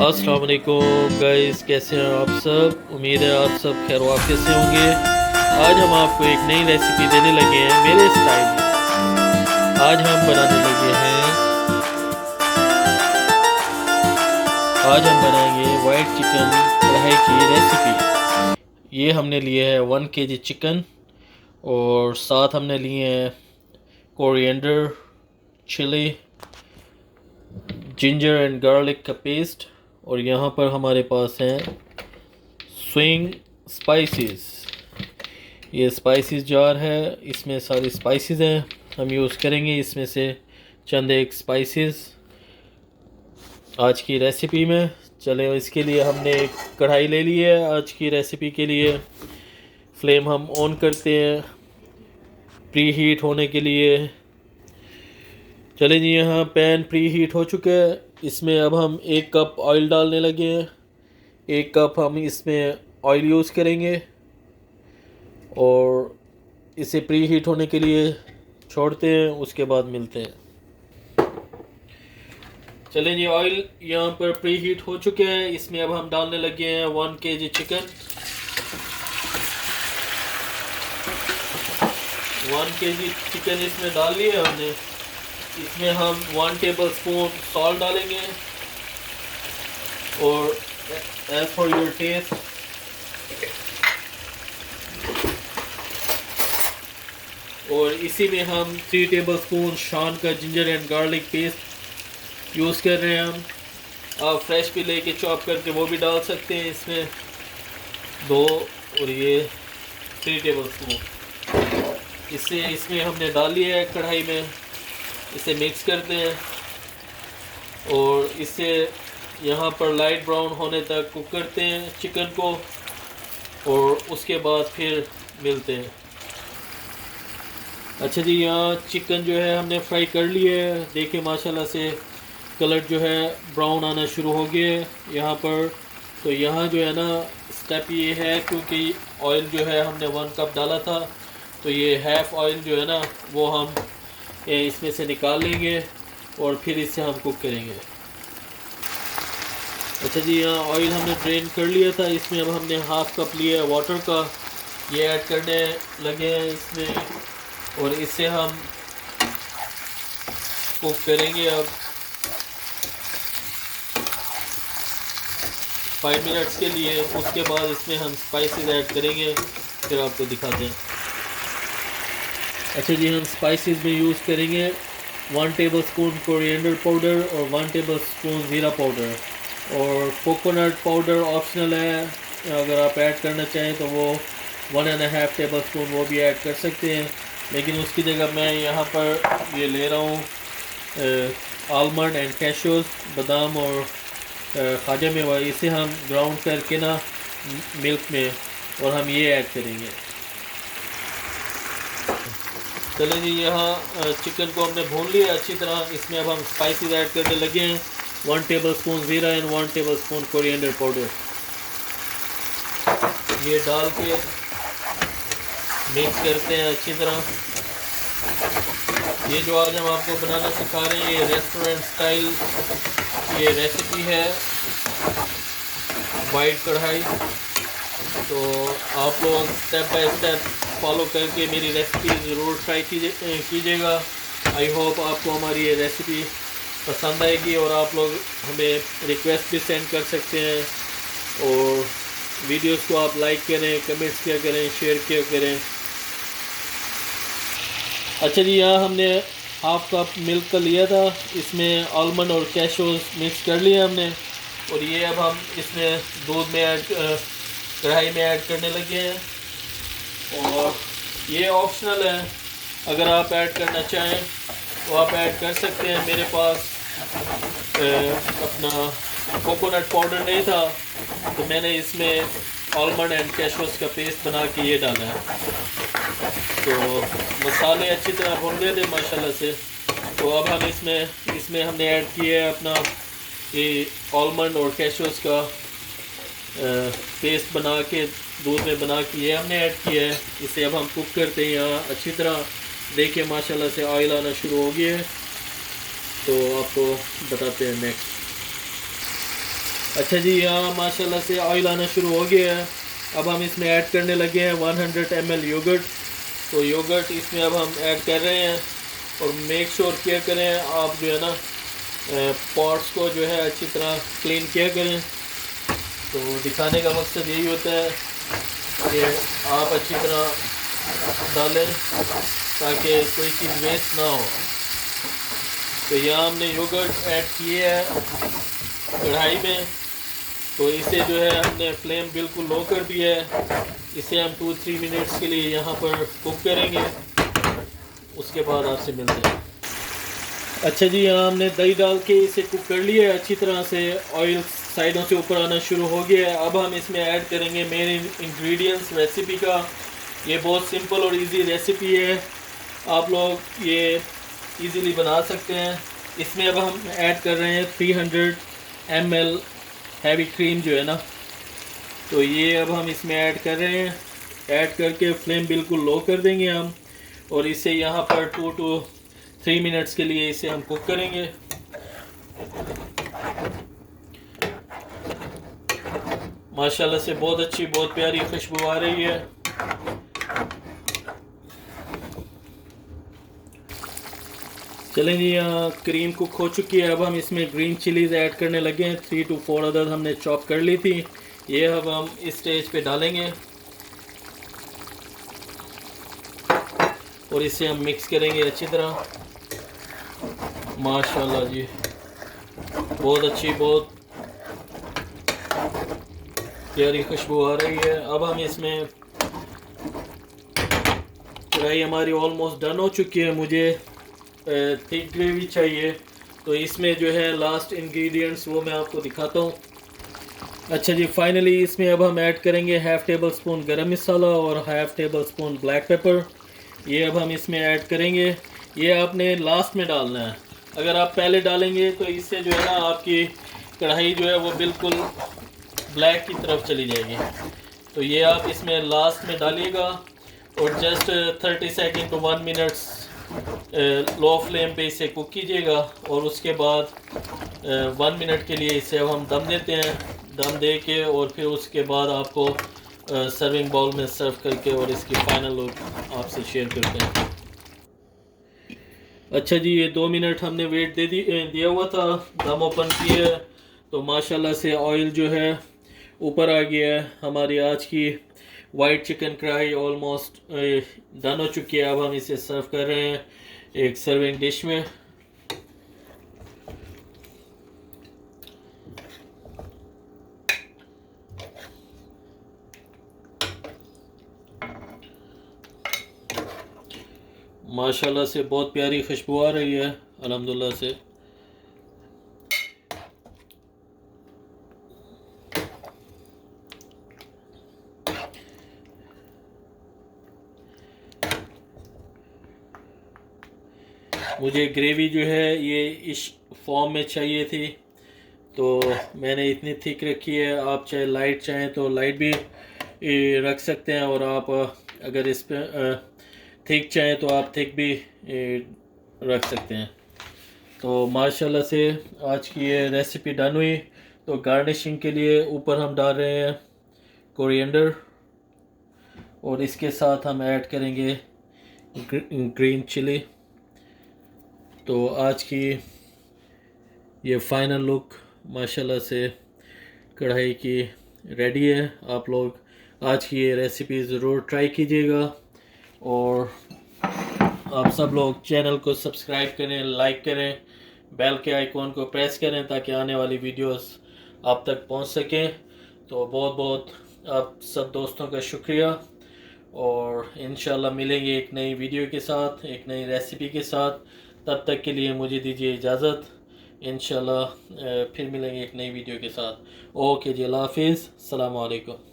अस्सलाम वालेकुम गाइस, कैसे हैं आप सब। उम्मीद है आप सब खैर वाक़ई से होंगे। आज हम आपको एक नई रेसिपी देने लगे हैं मेरे स्टाइल में। आज हम बनाने लगे हैं आज हम बनाएंगे वाइट चिकन कढ़ाई की रेसिपी। ये हमने लिए है 1 kg चिकन और साथ हमने लिए हैं coriander, chilli, ginger and garlic का पेस्ट और यहाँ पर हमारे पास हैं स्विंग स्पाइसेस। ये स्पाइसेस जार है, इसमें सारी स्पाइसेस हैं, हम यूज़ करेंगे इसमें से चंद एक स्पाइसेस आज की रेसिपी में। चले, इसके लिए हमने एक कढ़ाई ले ली है। आज की रेसिपी के लिए फ्लेम हम ऑन करते हैं प्री हीट होने के लिए। चले जी, यहाँ पैन प्री हीट हो चुका है। इसमें अब हम 1 कप ऑयल डालने लगे हैं। 1 कप हम इसमें ऑयल यूज़ करेंगे और इसे प्री हीट होने के लिए छोड़ते हैं, उसके बाद मिलते हैं। चलें जी, ऑयल यहाँ पर प्री हीट हो चुके हैं। इसमें अब हम डालने लगे हैं 1 kg चिकन। 1 kg चिकन इसमें डाल लिया हमने। इसमें हम 1 टेबल स्पून सॉल्ट डालेंगे और एज फॉर योर टेस्ट। और इसी में हम 3 टेबल स्पून शान का ginger and garlic paste use कर रहे हैं हम। आप फ्रेश भी लेके चॉप करके वो भी डाल सकते हैं इसमें 2, और ये 3 टेबल स्पून इससे इसमें हमने डाल लिया है कढ़ाई में। इसे मिक्स करते हैं और इसे यहाँ पर लाइट ब्राउन होने तक कुक करते हैं चिकन को, और उसके बाद फिर मिलते हैं। अच्छा जी, यहाँ चिकन जो है हमने फ्राई कर लिया है। देखिए माशाल्लाह से कलर जो है ब्राउन आना शुरू हो गया है यहाँ पर। तो यहाँ जो है ना स्टेप ये है, क्योंकि ऑयल जो है हमने 1 कप डाला था, तो ये हाफ़ ऑयल जो है ना वो हम इसमें से निकाल लेंगे और फिर इससे हम कुक करेंगे। अच्छा जी, यहाँ ऑयल हमने ड्रेन कर लिया था। इसमें अब हमने 1/2 कप लिया है वाटर का, ये ऐड करने लगे हैं इसमें, और इससे हम कुक करेंगे अब 5 मिनट्स के लिए। उसके बाद इसमें हम स्पाइसेस ऐड करेंगे, फिर आपको दिखाते हैं। अच्छा जी, हम स्पाइसेस में यूज़ करेंगे 1 टेबल स्पून कोरिएंडर पाउडर और 1 टेबल स्पून ज़ीरा पाउडर, और कोकोनट पाउडर ऑप्शनल है, अगर आप ऐड करना चाहें तो वो 1.5 टेबल स्पून वो भी ऐड कर सकते हैं। लेकिन उसकी जगह मैं यहाँ पर ये ले रहा हूँ आलमंड एंड कैशूज़, बादाम और खाजा मेवा। इसे हम ग्राउंड करके ना मिल्क में, और हम ये ऐड करेंगे। चलिए जी, यहाँ चिकन को हमने भून लिया अच्छी तरह। इसमें अब हम स्पाइसेस ऐड करने लगे हैं 1 टेबल स्पून ज़ीरा and 1 table spoon coriander powder. ये डाल के मिक्स करते हैं अच्छी तरह। ये जो आज हम आपको बनाना सिखा रहे हैं, ये रेस्टोरेंट स्टाइल ये रेसिपी है वाइट कढ़ाई। तो आप लोग स्टेप बाय स्टेप फॉलो करके मेरी रेसिपी ज़रूर ट्राई कीजिएगा। आई होप आपको हमारी ये रेसिपी पसंद आएगी, और आप लोग हमें रिक्वेस्ट भी सेंड कर सकते हैं, और वीडियोस को आप लाइक करें, कमेंट्स किया करें, शेयर किया करें। अच्छा जी, यहाँ हमने 1/2 कप मिल्क का लिया था। इसमें आलमंड और कैशूज़ मिक्स कर लिया हमने, और ये अब हम इसमें दूध में कढ़ाई में ऐड करने लगे हैं। और ये ऑप्शनल है, अगर आप ऐड करना चाहें तो आप ऐड कर सकते हैं। मेरे पास अपना कोकोनट पाउडर नहीं था, तो मैंने इसमें आलमंड एंड कैशूज़ का पेस्ट बना के ये डाला है। तो मसाले अच्छी तरह भून गए थे माशाल्लाह से। तो अब हम इसमें हमने ऐड किया है अपना ये आलमंड और कैशूज़ का पेस्ट बना के दूध में बना के ये हमने ऐड किया है। इसे अब हम कुक करते हैं यहाँ अच्छी तरह। देखिए माशाल्लाह से ऑयल आना शुरू हो गया है, तो आपको बताते हैं नेक्स्ट। अच्छा जी, यहाँ माशाल्लाह से ऑयल आना शुरू हो गया है। अब हम इसमें ऐड करने लगे हैं 100 ml योगर्ट। तो योगर्ट इसमें अब हम ऐड कर रहे हैं, और मेक श्योर किया करें आप जो है ना पॉट्स को जो है अच्छी तरह क्लीन किया करें। तो दिखाने का मकसद यही होता है कि आप अच्छी तरह डालें ताकि कोई चीज़ वेस्ट ना हो। तो यहाँ हमने योगर्ट ऐड किए है कढ़ाई में, तो इसे जो है हमने फ्लेम बिल्कुल लो कर दिया है। इसे हम 2-3 मिनट्स के लिए यहाँ पर कुक करेंगे, उसके बाद आपसे मिलते हैं। अच्छा जी, यहाँ हमने दही डाल के इसे कुक कर लिया है अच्छी तरह से। ऑयल साइडों से ऊपर आना शुरू हो गया है। अब हम इसमें ऐड करेंगे मेन इंग्रेडिएंट्स रेसिपी का। ये बहुत सिंपल और इजी रेसिपी है, आप लोग ये इजीली बना सकते हैं। इसमें अब हम ऐड कर रहे हैं 300 ml हैवी क्रीम जो है ना, तो ये अब हम इसमें ऐड कर रहे हैं। ऐड करके फ्लेम बिल्कुल लो कर देंगे हम, और इसे यहाँ पर 2 to 3 मिनट्स के लिए इसे हम कुक करेंगे। माशाल्लाह से बहुत अच्छी, बहुत प्यारी खुशबू आ रही है। चलें जी, यहाँ क्रीम कुक हो चुकी है। अब हम इसमें ग्रीन चिलीज़ ऐड करने लगे हैं। 3 to 4 अदर हमने चॉप कर ली थी, ये अब हम इस स्टेज पे डालेंगे और इसे हम मिक्स करेंगे अच्छी तरह। माशाल्लाह जी, बहुत अच्छी, बहुत प्यारी खुशबू आ रही है। अब हम इसमें, कढ़ाई हमारी ऑलमोस्ट डन हो चुकी है। मुझे थिक ग्रेवी चाहिए, तो इसमें जो है लास्ट इंग्रेडिएंट्स वो मैं आपको दिखाता हूँ। अच्छा जी, फाइनली इसमें अब हम ऐड करेंगे हाफ़ टेबल स्पून गरम मसाला और half table spoon black pepper. ये अब हम इसमें ऐड करेंगे। ये आपने लास्ट में डालना है, अगर आप पहले डालेंगे तो इससे जो है ना आपकी कढ़ाई जो है वो बिल्कुल ब्लैक की तरफ चली जाएगी। तो ये आप इसमें लास्ट में डालिएगा, और just 30 second to 1 minutes low flame पे इसे कुक कीजिएगा, और उसके बाद 1 मिनट के लिए इसे अब हम दम देते हैं। दम दे के और फिर उसके बाद आपको सर्विंग बाउल में सर्व करके और इसकी फाइनल लुक आपसे शेयर करते हैं। अच्छा जी, ये 2 मिनट हमने वेट दिया हुआ था, दम ओपन किया, तो माशाल्लाह से ऑयल जो है ऊपर आ गया है। हमारी आज की वाइट चिकन कढ़ाई ऑलमोस्ट डन हो चुकी है। अब हम इसे सर्व कर रहे हैं एक सर्विंग डिश में। माशाल्लाह से बहुत प्यारी खुशबू आ रही है अल्हम्दुलिल्लाह से। मुझे ग्रेवी जो है ये इस फॉर्म में चाहिए थी, तो मैंने इतनी थिक रखी है। आप चाहे लाइट चाहें तो लाइट भी रख सकते हैं, और आप अगर इस पर थिक चाहें तो आप थिक भी रख सकते हैं। तो माशाल्लाह से आज की ये रेसिपी डन हुई। तो गार्निशिंग के लिए ऊपर हम डाल रहे हैं कोरिएंडर, और इसके साथ हम ऐड करेंगे ग्रीन चिली। तो आज की ये फाइनल लुक माशाल्लाह से कढ़ाई की रेडी है। आप लोग आज की ये रेसिपी ज़रूर ट्राई कीजिएगा, और आप सब लोग चैनल को सब्सक्राइब करें, लाइक करें, बेल के आइकॉन को प्रेस करें ताकि आने वाली वीडियोस आप तक पहुंच सकें। तो बहुत बहुत आप सब दोस्तों का शुक्रिया, और इंशाल्लाह मिलेंगे एक नई वीडियो के साथ, एक नई रेसिपी के साथ। तब तक के लिए मुझे दीजिए इजाज़त। इंशाल्लाह फिर मिलेंगे एक नई वीडियो के साथ। ओके जी, अल्लाह हाफिज़, अस्सलाम वालेकुम।